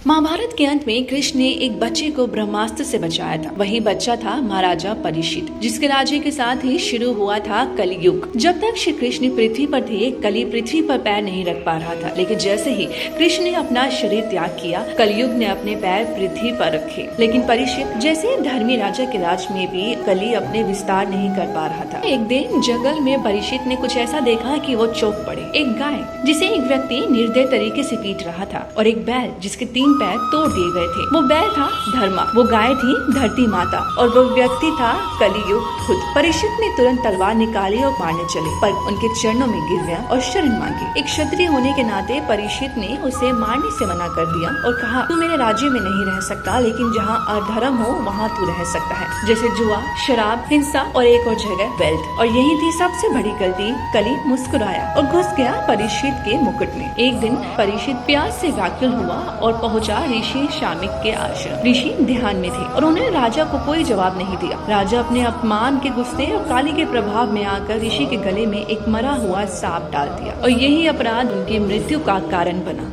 महाभारत के अंत में कृष्ण ने एक बच्चे को ब्रह्मास्त्र से बचाया था। वही बच्चा था महाराजा परीक्षित, जिसके राज्य के साथ ही शुरू हुआ था कलयुग। जब तक श्री कृष्ण पृथ्वी पर थे, कली पृथ्वी पर पैर नहीं रख पा रहा था। लेकिन जैसे ही कृष्ण ने अपना शरीर त्याग किया, कलयुग ने अपने पैर पृथ्वी पर रखे। लेकिन परीक्षित जैसे धर्मी राजा के राज में भी कली अपने विस्तार नहीं कर पा रहा था। एक दिन जंगल में परीक्षित ने कुछ ऐसा देखा कि वो चौंक पड़े। एक गाय जिसे एक व्यक्ति निर्दय तरीके से पीट रहा था, और एक बैल जिसके 3 पैर तोड़ दिए गए थे। वो बैल था धर्मा, वो गाय थी धरती माता, और वो व्यक्ति था कलियुग खुद। परीक्षित ने तुरंत तलवार निकाली और मारने चले, पर उनके चरणों में गिर गया और शरण मांगी। एक क्षत्रिय होने के नाते परीक्षित ने उसे मारने से मना कर दिया और कहा, तू मेरे राज्य में नहीं रह सकता, लेकिन जहाँ अधर्म हो वहाँ तू रह सकता है, जैसे जुआ, शराब, हिंसा और एक और जगह वेल्थ। और यही थी सबसे बड़ी गलती। कली मुस्कुराया और घुस गया परीक्षित के मुकुट में। एक दिन परीक्षित प्यास से व्याकुल हुआ और पहुंचा ऋषि शामिक के आश्रम। ऋषि ध्यान में थे और उन्होंने राजा को कोई जवाब नहीं दिया। राजा अपने अपमान के गुस्से और काली के प्रभाव में आकर ऋषि के गले में एक मरा हुआ सांप डाल दिया, और यही अपराध उनकी मृत्यु का कारण बना।